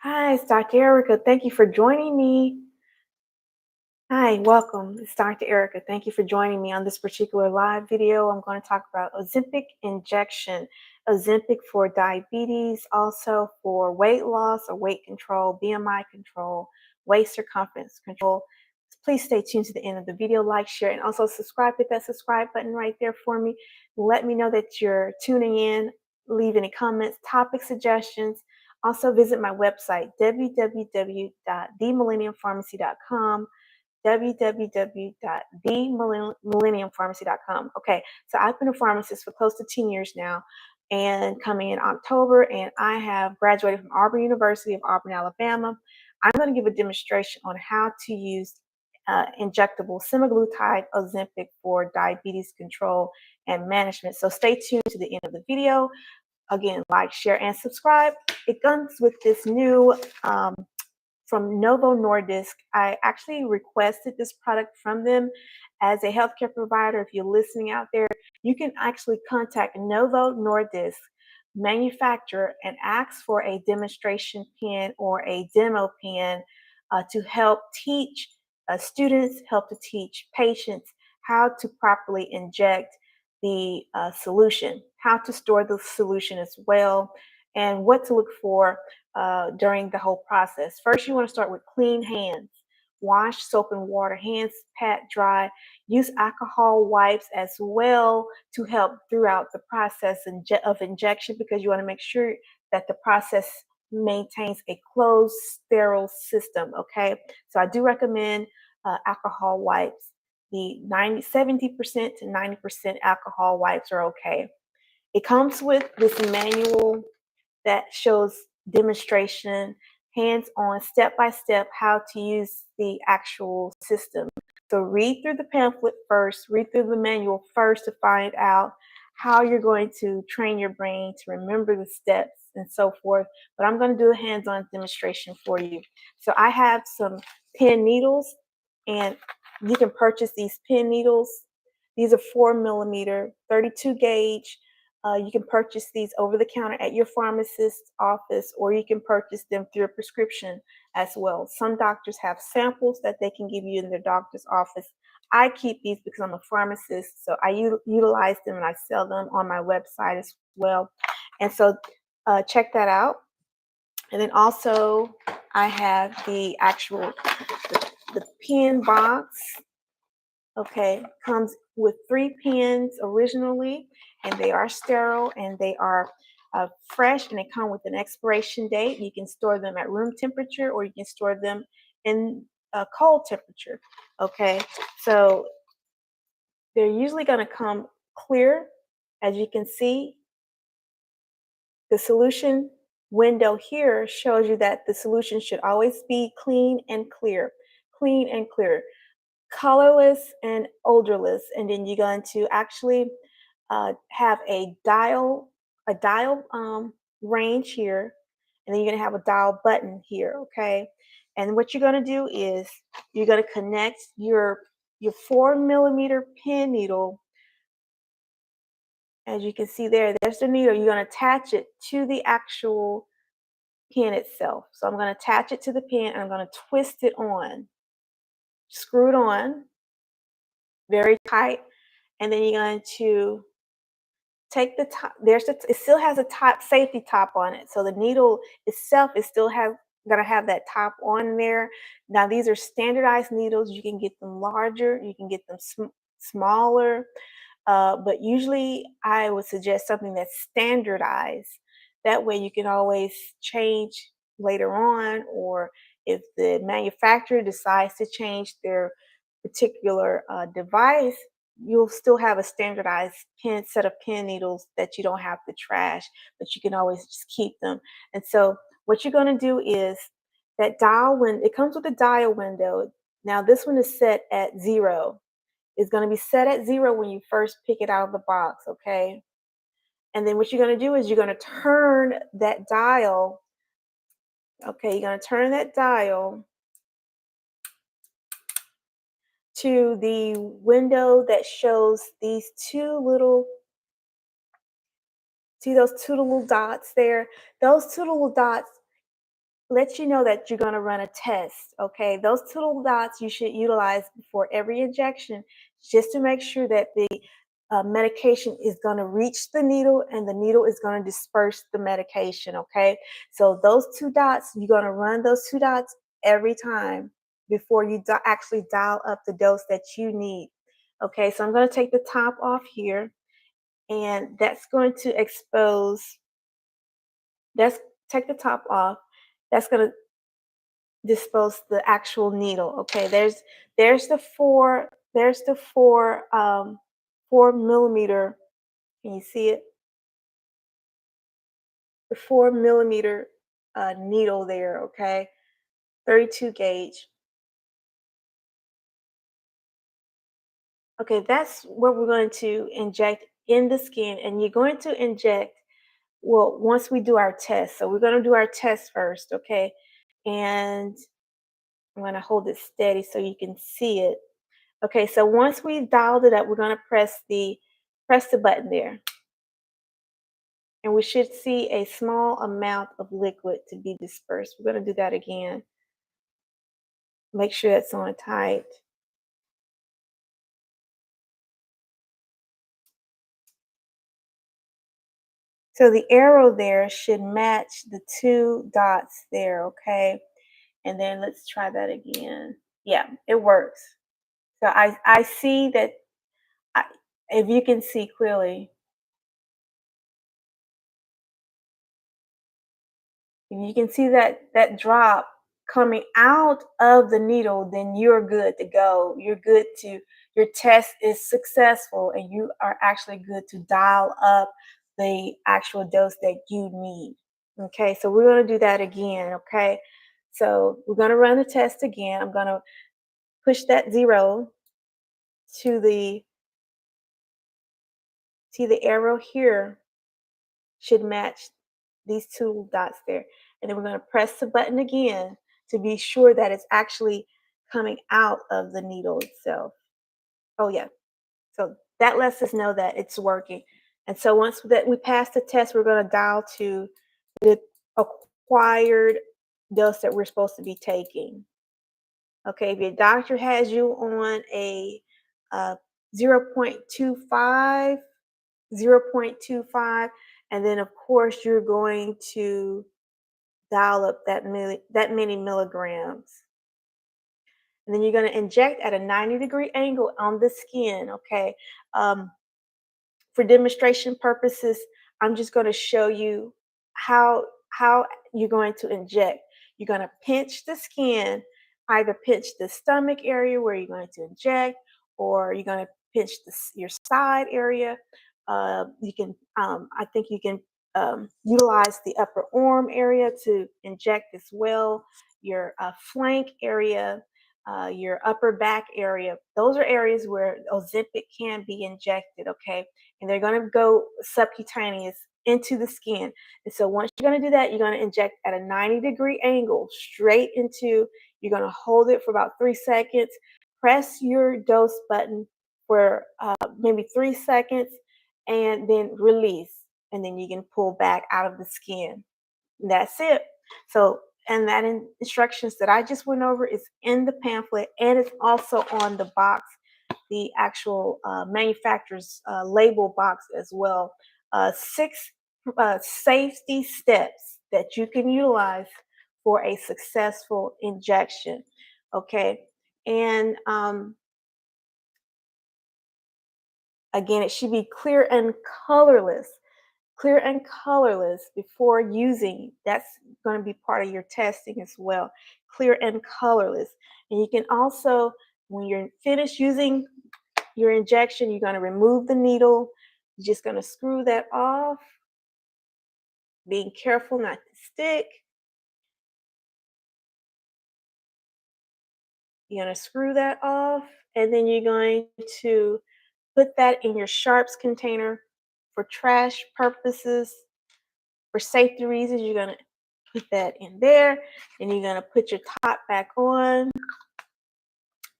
Hi, it's Dr. Erica. Thank you for joining me. Hi, welcome. It's Dr. Erica. Thank you for joining me on this particular live video. I'm going to talk about Ozempic injection. Ozempic for diabetes, also for weight loss or weight control, BMI control, waist circumference control. Please stay tuned to the end of the video, like, share, and also subscribe. Hit that subscribe button right there for me. Let me know that you're tuning in. Leave any comments, topic suggestions. Also visit my website, www.themillenniumpharmacy.com, www.themillenniumpharmacy.com. Okay, so I've been a pharmacist for close to 10 years now, and coming in October, and I have graduated from Auburn University of Auburn, Alabama. I'm going to give a demonstration on how to use injectable semaglutide Ozempic for diabetes control and management. So stay tuned to the end of the video. Again, like, share, and subscribe. It comes with this new from NOVO Nordisk. I actually requested this product from them as a healthcare provider. If you're listening out there, you can actually contact NOVO Nordisk manufacturer and ask for a demonstration pen or a demo pen to help teach students, help to teach patients how to properly inject the solution, how to store the solution as well, and what to look for during the whole process. First, you want to start with clean hands. Wash, soap and water, hands pat dry. Use alcohol wipes as well to help throughout the process of injection, because you want to make sure that the process maintains a closed, sterile system. Okay, so I do recommend alcohol wipes. The 70% to 90% alcohol wipes are okay. It comes with this manual that shows demonstration, hands-on, step-by-step how to use the actual system. So read through the pamphlet first, read through the manual first to find out how you're going to train your brain to remember the steps and so forth. But I'm going to do a hands-on demonstration for you. So I have some pen needles, and you can purchase these pen needles. These are 4 millimeter, 32 gauge. You can purchase these over the counter at your pharmacist's office, or you can purchase them through a prescription as well. Some doctors have samples that they can give you in their doctor's office. I keep these because I'm a pharmacist, so I utilize them and I sell them on my website as well. And so check that out. And then also I have the actual the pen box. Okay, comes with 3 pens originally, and they are sterile and they are fresh, and they come with an expiration date. You can store them at room temperature, or you can store them in cold temperature. Okay, so they're usually going to come clear. As you can see, the solution window here shows you that the solution should always be clean and clear, clean and clear, colorless and odorless. And then you're going to actually have a dial range here, and then you're going to have a dial button here. Okay, and what you're going to do is you're going to connect your 4 millimeter pen needle. As you can see there's the needle. You're going to attach it to the actual pen itself. So I'm going to attach it to the pen, and I'm going to twist it on, screw it on very tight, and then you're going to take the top. It still has a top safety top on it, so the needle itself is still gonna have that top on there. Now these are standardized needles. You can get them larger, you can get them smaller, but usually I would suggest something that's standardized. That way you can always change later on, or if the manufacturer decides to change their particular device, you'll still have a standardized set of pen needles that you don't have to trash, but you can always just keep them. And so what you're going to do is that dial, when it comes with a dial window, now this one is set at 0. It's going to be set at 0 when you first pick it out of the box, okay? And then what you're going to do is you're going to turn that dial, okay? You're going to turn that dial to the window that shows these see those two little dots there? Those two little dots lets you know that you're going to run a test. Okay, those two little dots you should utilize before every injection, just to make sure that the medication is going to reach the needle and the needle is going to disperse the medication. Okay, so those two dots, you're going to run those two dots every time before you actually dial up the dose that you need. Okay, so I'm going to take the top off here, and that's going to expose, that's, take the top off. That's going to dispose the actual needle. Okay, there's the four 4 millimeter. Can you see it? The 4 millimeter needle there. Okay, 32 gauge. Okay, that's what we're going to inject in the skin, and you're going to inject, well, once we do our test. So we're going to do our test first. Okay, and I'm going to hold it steady so you can see it. Okay, so once we've dialed it up, we're going to press the button there. And we should see a small amount of liquid to be dispersed. We're going to do that again. Make sure it's on tight. So the arrow there should match the two dots there, okay? And then let's try that again. Yeah, it works. So I see that, if you can see clearly, if you can see that drop coming out of the needle, then you're good to go. You're good to, your test is successful and you are actually good to dial up the actual dose that you need. Okay, so we're going to do that again. Okay, so we're going to run the test again. I'm going to push that 0 to the, see the arrow here should match these two dots there. And then we're going to press the button again to be sure that it's actually coming out of the needle itself. Oh yeah. So that lets us know that it's working. And so once that we pass the test, we're going to dial to the acquired dose that we're supposed to be taking. Okay, if your doctor has you on a 0.25, 0.25, and then of course you're going to dial up that many milligrams. And then you're going to inject at a 90-degree angle on the skin. Okay, for demonstration purposes, I'm just going to show you how you're going to inject. You're going to pinch the skin, either pinch the stomach area where you're going to inject, or you're going to pinch your side area. You can, I think you can utilize the upper arm area to inject as well. Your flank area, your upper back area. Those are areas where Ozempic can be injected. Okay, and they're going to go subcutaneous into the skin. And so once you're going to do that, you're going to inject at a 90-degree angle straight into, you're going to hold it for about 3 seconds, press your dose button for maybe 3 seconds, and then release. And then you can pull back out of the skin. That's it. So, and that instructions that I just went over is in the pamphlet, and it's also on the box, the actual manufacturer's label box as well. 6 safety steps that you can utilize for a successful injection. Okay, and again, it should be clear and colorless. Clear and colorless before using. That's going to be part of your testing as well. Clear and colorless. And you can also, when you're finished using your injection, you're going to remove the needle. You're just going to screw that off, being careful not to stick. You're going to screw that off, and then you're going to put that in your sharps container for trash purposes. For safety reasons, you're going to put that in there, and you're going to put your top back on,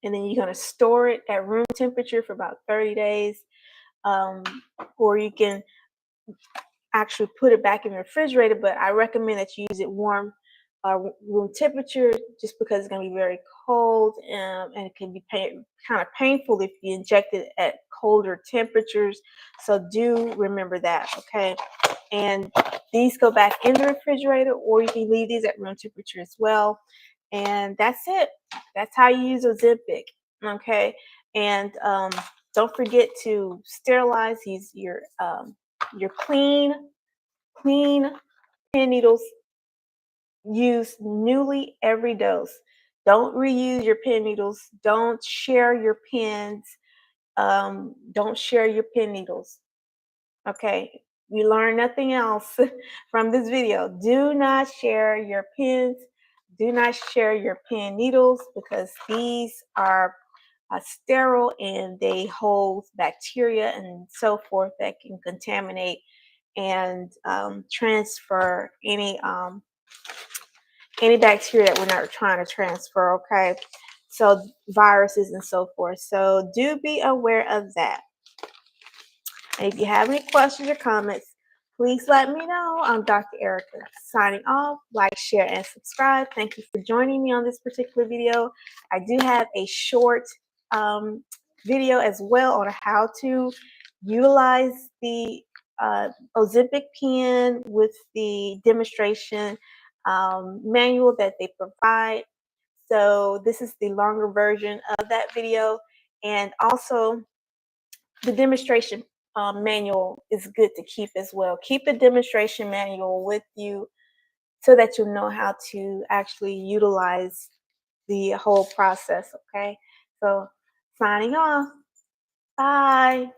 and then you're going to store it at room temperature for about 30 days. Or you can actually put it back in the refrigerator, but I recommend that you use it warm room temperature, just because it's going to be very cold, and it can be kind of painful if you inject it at colder temperatures. So do remember that, okay? And these go back in the refrigerator, or you can leave these at room temperature as well. And that's it. That's how you use Ozempic, okay? And don't forget to sterilize. Use your clean pen needles. Use newly every dose. Don't reuse your pen needles. Don't share your pens. Don't share your pen needles. Okay, you learn nothing else from this video. Do not share your pens. Do not share your pen needles, because these are sterile and they hold bacteria and so forth that can contaminate and transfer any bacteria that we're not trying to transfer, okay? So viruses and so forth. So do be aware of that. And if you have any questions or comments, please let me know. I'm Dr. Erica, signing off. Like, share, and subscribe. Thank you for joining me on this particular video. I do have a short video as well on how to utilize the Ozempic pen with the demonstration manual that they provide. So this is the longer version of that video. And also the demonstration manual is good to keep as well. Keep the demonstration manual with you so that you'll know how to actually utilize the whole process, okay? So signing off. Bye.